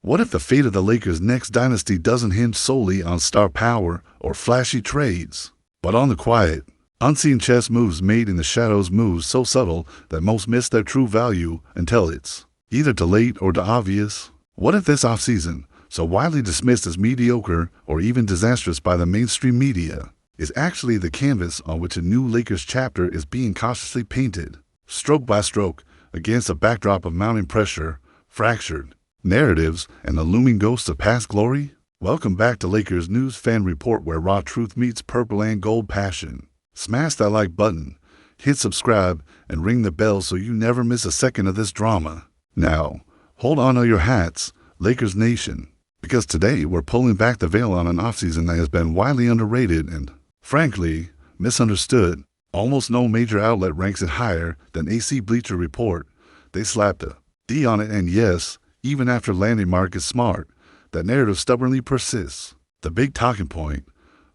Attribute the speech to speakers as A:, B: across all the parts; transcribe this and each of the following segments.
A: What if the fate of the Lakers' next dynasty doesn't hinge solely on star power or flashy trades, but on the quiet, unseen chess moves made in the shadows, moves so subtle that most miss their true value until it's either too late or too obvious? What if this offseason, so widely dismissed as mediocre or even disastrous by the mainstream media, is actually the canvas on which a new Lakers chapter is being cautiously painted, stroke by stroke, against a backdrop of mounting pressure, fractured narratives, and the looming ghosts of past glory? Welcome back to Lakers News Fan Report, where raw truth meets purple and gold passion. Smash that like button, hit subscribe, and ring the bell so you never miss a second of this drama. Now, hold on to your hats, Lakers Nation, because today we're pulling back the veil on an offseason that has been widely underrated and, frankly, misunderstood. Almost no major outlet ranks it higher than AC Bleacher Report. They slapped a D on it, and yes, even after landing Marcus Smart, that narrative stubbornly persists. The big talking point: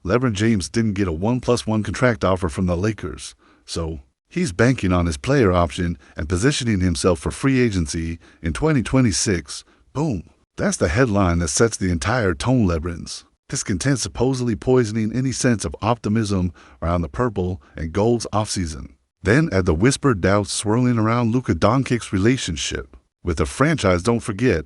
A: LeBron James didn't get a 1+1 contract offer from the Lakers, so he's banking on his player option and positioning himself for free agency in 2026. Boom. That's the headline that sets the entire tone. LeBron's discontent supposedly poisoning any sense of optimism around the purple and gold's offseason. Then add the whispered doubts swirling around Luka Doncic's relationship with the franchise. Don't forget,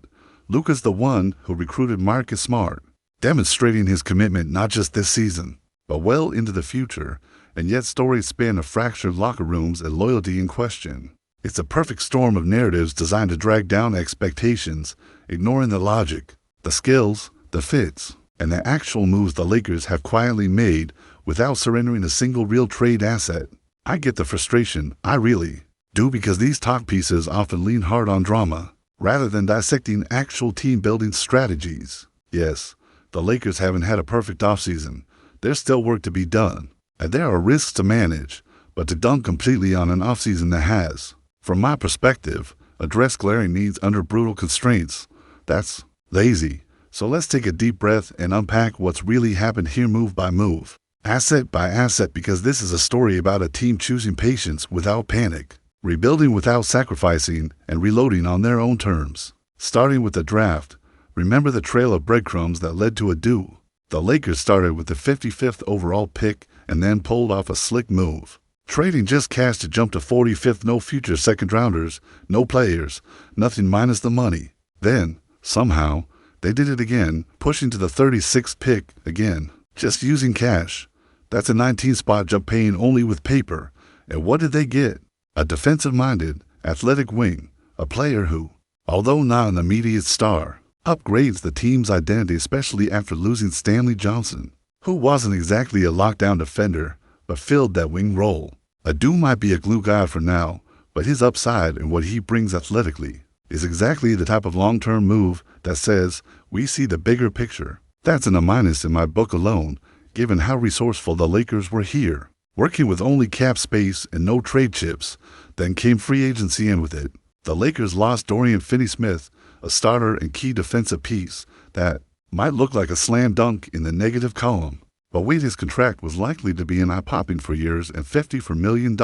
A: Luka's the one who recruited Marcus Smart, demonstrating his commitment not just this season, but well into the future, and yet stories span of fractured locker rooms and loyalty in question. It's a perfect storm of narratives designed to drag down expectations, ignoring the logic, the skills, the fits, and the actual moves the Lakers have quietly made without surrendering a single real trade asset. I get the frustration, I really do, because these talk pieces often lean hard on drama, rather than dissecting actual team-building strategies. Yes, the Lakers haven't had a perfect offseason. There's still work to be done, and there are risks to manage, but to dunk completely on an offseason that has, from my perspective, addressed glaring needs under brutal constraints, that's lazy. So let's take a deep breath and unpack what's really happened here, move by move, asset by asset, because this is a story about a team choosing patience without panic, rebuilding without sacrificing, and reloading on their own terms. Starting with the draft, remember the trail of breadcrumbs that led to a do. The Lakers started with the 55th overall pick and then pulled off a slick move, trading just cash to jump to 45th. No future second-rounders, no players, nothing minus the money. Then, somehow, they did it again, pushing to the 36th pick again, just using cash. That's a 19-spot jump, paying only with paper. And what did they get? A defensive-minded, athletic wing, a player who, although not an immediate star, upgrades the team's identity, especially after losing Stanley Johnson, who wasn't exactly a lockdown defender, but filled that wing role. Adu might be a glue guy for now, but his upside and what he brings athletically is exactly the type of long-term move that says, we see the bigger picture. That's an A- in my book alone, given how resourceful the Lakers were here, working with only cap space and no trade chips. Then came free agency, and with it, the Lakers lost Dorian Finney-Smith, a starter and key defensive piece that might look like a slam dunk in the negative column. But wait, his contract was likely to be an eye-popping $4 years and $54 million,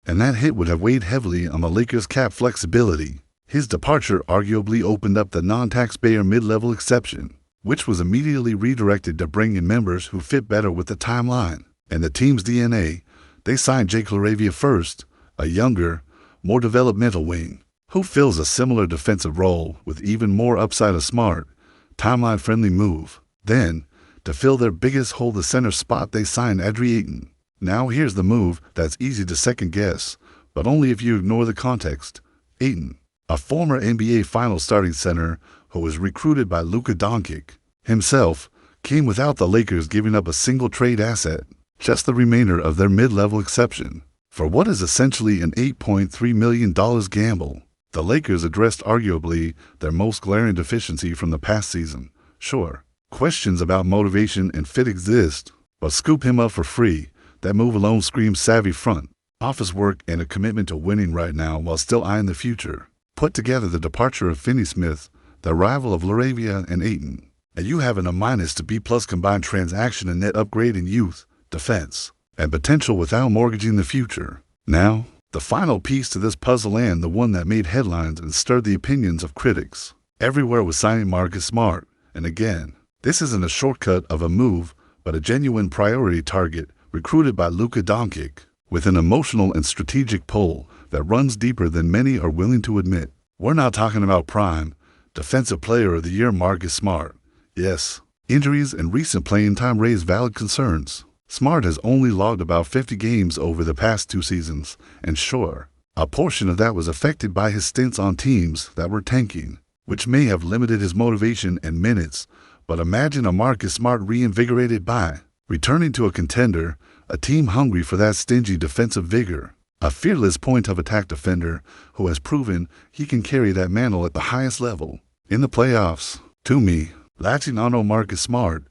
A: and that hit would have weighed heavily on the Lakers' cap flexibility. His departure arguably opened up the non-taxpayer mid-level exception, which was immediately redirected to bring in members who fit better with the timeline and the team's DNA. They signed Jake LaRavia first, a younger, more developmental wing, who fills a similar defensive role with even more upside. A smart, timeline-friendly move. Then, to fill their biggest hole, the center spot, they signed Adri Ayton. Now here's the move that's easy to second-guess, but only if you ignore the context. Ayton, a former NBA Finals starting center who was recruited by Luka Doncic himself, came without the Lakers giving up a single trade asset, just the remainder of their mid-level exception, for what is essentially an $8.3 million gamble. The Lakers addressed arguably their most glaring deficiency from the past season. Sure, questions about motivation and fit exist, but scoop him up for free. That move alone screams savvy front office work and a commitment to winning right now while still eyeing the future. Put together the departure of Finney-Smith, the arrival of LaRavia and Ayton, and you have an A- to B+ combined transaction and net upgrade in youth, defense, and potential without mortgaging the future. Now, the final piece to this puzzle, and the one that made headlines and stirred the opinions of critics. Everywhere was signing Marcus Smart, and again, this isn't a shortcut of a move, but a genuine priority target recruited by Luka Doncic, with an emotional and strategic pull that runs deeper than many are willing to admit. We're not talking about prime, Defensive Player of the Year Marcus Smart. Yes, injuries and recent playing time raise valid concerns. Smart has only logged about 50 games over the past 2 seasons, and sure, a portion of that was affected by his stints on teams that were tanking, which may have limited his motivation and minutes, but imagine a Marcus Smart reinvigorated by returning to a contender, a team hungry for that stingy defensive vigor, a fearless point-of-attack defender who has proven he can carry that mantle at the highest level. In the playoffs, to me, latching on Marcus Smart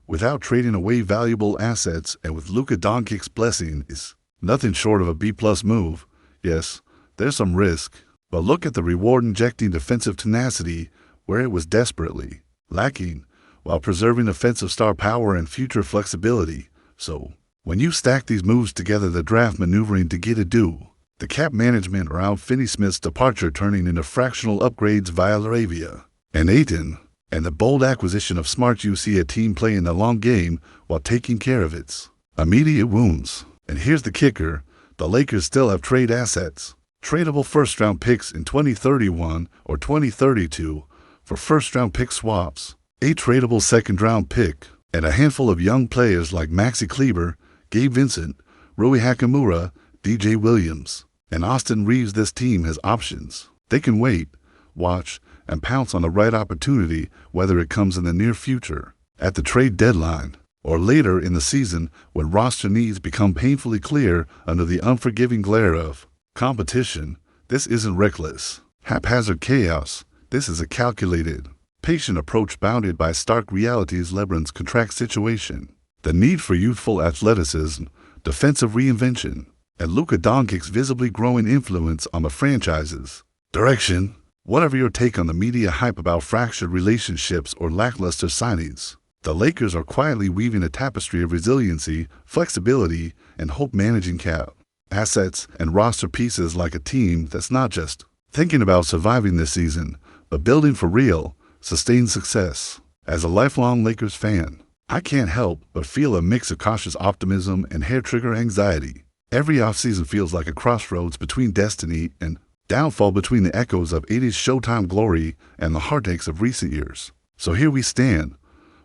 A: without trading away valuable assets and with Luka Doncic's blessing is nothing short of a B-plus move. Yes, there's some risk, but look at the reward injecting defensive tenacity where it was desperately lacking while preserving offensive star power and future flexibility. So, when you stack these moves together, the draft maneuvering to get it due, the cap management around Finney-Smith's departure turning into fractional upgrades via Laravia and Ayton, and the bold acquisition of Smart, you see a team playing the long game while taking care of its immediate wounds. And here's the kicker, the Lakers still have trade assets, tradable first-round picks in 2031 or 2032 for first-round pick swaps, a tradable second-round pick, and a handful of young players like Maxi Kleber, Gabe Vincent, Rui Hachimura, DJ Williams, and Austin Reeves. This team has options. They can wait, watch, and pounce on the right opportunity, whether it comes in the near future, at the trade deadline, or later in the season when roster needs become painfully clear under the unforgiving glare of competition. This isn't reckless, haphazard chaos. This is a calculated, patient approach bounded by stark realities. LeBron's contract situation, the need for youthful athleticism, defensive reinvention, and Luka Doncic's visibly growing influence on the franchise's direction. Whatever your take on the media hype about fractured relationships or lackluster signings, the Lakers are quietly weaving a tapestry of resiliency, flexibility, and hope, managing cap, assets, and roster pieces like a team that's not just thinking about surviving this season, but building for real, sustained success. As a lifelong Lakers fan, I can't help but feel a mix of cautious optimism and hair-trigger anxiety. Every offseason feels like a crossroads between destiny and downfall, between the echoes of 80s Showtime glory and the heartaches of recent years. So here we stand,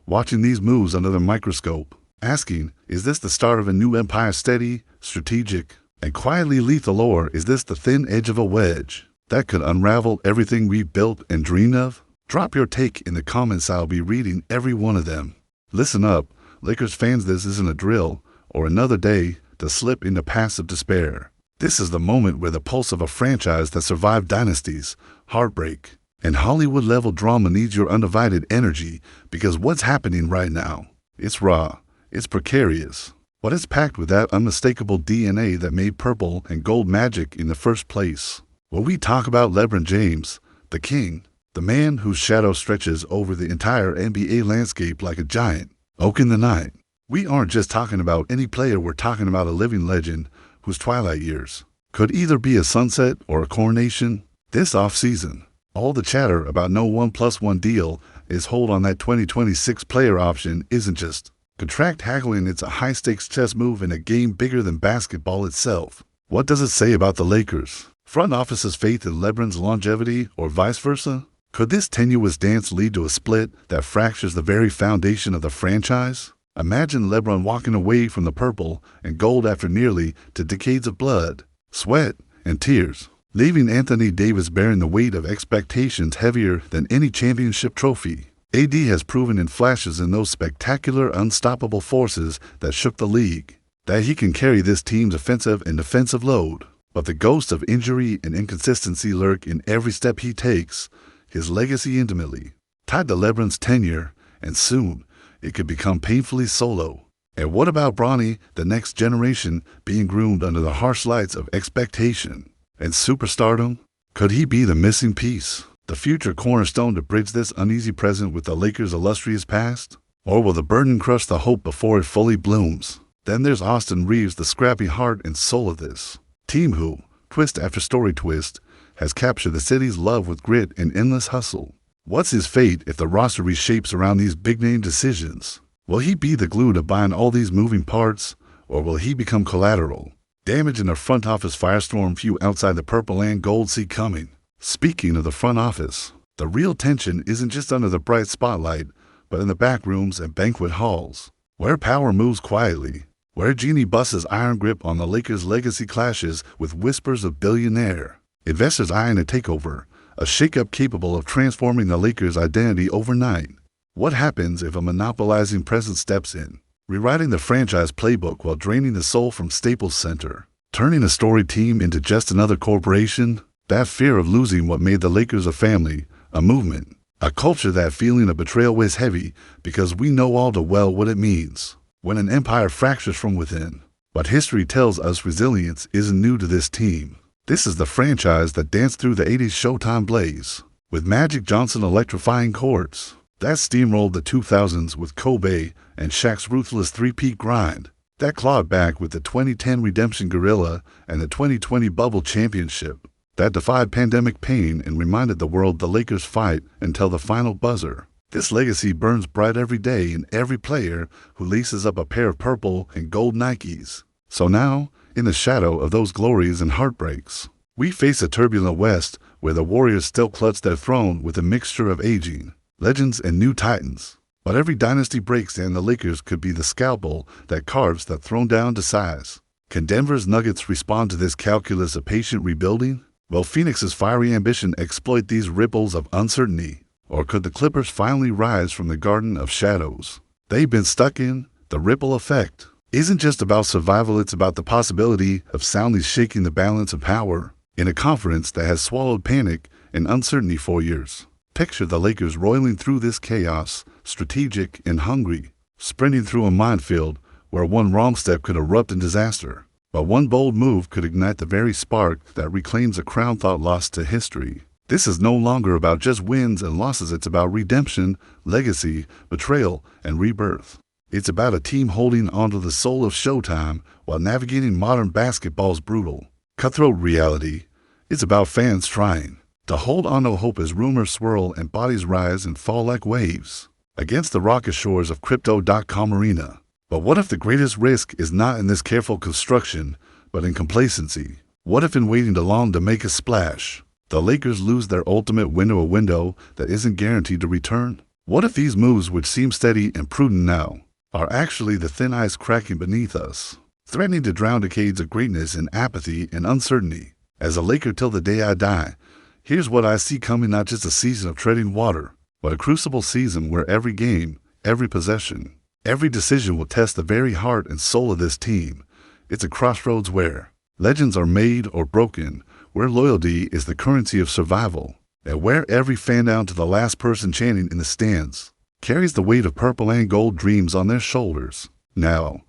A: watching these moves under the microscope, asking, is this the start of a new empire, steady, strategic, and quietly lethal, or is this the thin edge of a wedge that could unravel everything we've built and dreamed of? Drop your take in the comments. I'll be reading every one of them. Listen up, Lakers fans, this isn't a drill or another day to slip into passive despair. This is the moment where the pulse of a franchise that survived dynasties, heartbreak, and Hollywood-level drama needs your undivided energy, because what's happening right now, it's raw, it's precarious, but it's packed with that unmistakable DNA that made purple and gold magic in the first place. When we talk about LeBron James, the king, the man whose shadow stretches over the entire NBA landscape like a giant oak in the night, we aren't just talking about any player, we're talking about a living legend whose twilight years could either be a sunset or a coronation. This offseason, all the chatter about no 1+1 deal is hold on that 2026 player option isn't just contract haggling, it's a high-stakes chess move in a game bigger than basketball itself. What does it say about the Lakers' front office's faith in LeBron's longevity, or vice versa? Could this tenuous dance lead to a split that fractures the very foundation of the franchise? Imagine LeBron walking away from the purple and gold after nearly 2 decades of blood, sweat, and tears, leaving Anthony Davis bearing the weight of expectations heavier than any championship trophy. AD has proven in flashes in those spectacular, unstoppable forces that shook the league that he can carry this team's offensive and defensive load. But the ghosts of injury and inconsistency lurk in every step he takes, his legacy intimately tied to LeBron's tenure, and soon it could become painfully solo. And what about Bronny, the next generation being groomed under the harsh lights of expectation and superstardom? Could he be the missing piece, the future cornerstone to bridge this uneasy present with the Lakers' illustrious past? Or will the burden crush the hope before it fully blooms? Then there's Austin Reeves, the scrappy heart and soul of this team who, twist after story twist, has captured the city's love with grit and endless hustle. What's his fate if the roster reshapes around these big-name decisions? Will he be the glue to bind all these moving parts, or will he become collateral? Damage in the front office firestorm few outside the purple and gold see coming. Speaking of the front office, the real tension isn't just under the bright spotlight, but in the back rooms and banquet halls, where power moves quietly, where Jeannie Buss's iron grip on the Lakers' legacy clashes with whispers of billionaire investors eyeing a takeover, a shakeup capable of transforming the Lakers' identity overnight. What happens if a monopolizing presence steps in, rewriting the franchise playbook while draining the soul from Staples Center, turning a storied team into just another corporation? That fear of losing what made the Lakers a family, a movement, a culture. That feeling of betrayal weighs heavy because we know all too well what it means when an empire fractures from within. But history tells us resilience isn't new to this team. This is the franchise that danced through the 80s Showtime blaze, with Magic Johnson electrifying courts, that steamrolled the 2000s with Kobe and Shaq's ruthless three-peat grind, that clawed back with the 2010 redemption guerrilla and the 2020 bubble championship, that defied pandemic pain and reminded the world the Lakers fight until the final buzzer. This legacy burns bright every day in every player who laces up a pair of purple and gold Nikes. So now, in the shadow of those glories and heartbreaks, we face a turbulent West where the Warriors still clutch their throne with a mixture of aging legends and new titans. But every dynasty breaks and the Lakers could be the scalpel that carves the throne down to size. Can Denver's Nuggets respond to this calculus of patient rebuilding? Will Phoenix's fiery ambition exploit these ripples of uncertainty? Or could the Clippers finally rise from the garden of shadows they've been stuck in? The ripple effect isn't just about survival, it's about the possibility of soundly shaking the balance of power in a conference that has swallowed panic and uncertainty for years. Picture the Lakers roiling through this chaos, strategic and hungry, sprinting through a minefield where one wrong step could erupt in disaster, but one bold move could ignite the very spark that reclaims a crown thought lost to history. This is no longer about just wins and losses, it's about redemption, legacy, betrayal, and rebirth. It's about a team holding onto the soul of Showtime while navigating modern basketball's brutal, cutthroat reality. It's about fans trying to hold on to hope as rumors swirl and bodies rise and fall like waves against the raucous shores of Crypto.com arena. But what if the greatest risk is not in this careful construction, but in complacency? What if in waiting too long to make a splash, the Lakers lose their ultimate window, a window that isn't guaranteed to return? What if these moves, which seem steady and prudent now, are actually the thin ice cracking beneath us, threatening to drown decades of greatness in apathy and uncertainty? As a Laker till the day I die, here's what I see coming: not just a season of treading water, but a crucible season where every game, every possession, every decision will test the very heart and soul of this team. It's a crossroads where legends are made or broken, where loyalty is the currency of survival, and where every fan down to the last person chanting in the stands carries the weight of purple and gold dreams on their shoulders. Now,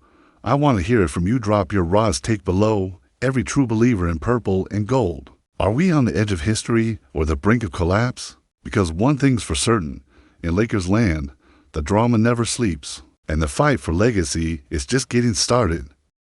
A: I want to hear it from you. Drop your rawest take below. Every true believer in purple and gold, are we on the edge of history or the brink of collapse? Because one thing's for certain, in Lakers land, the drama never sleeps, and the fight for legacy is just getting started.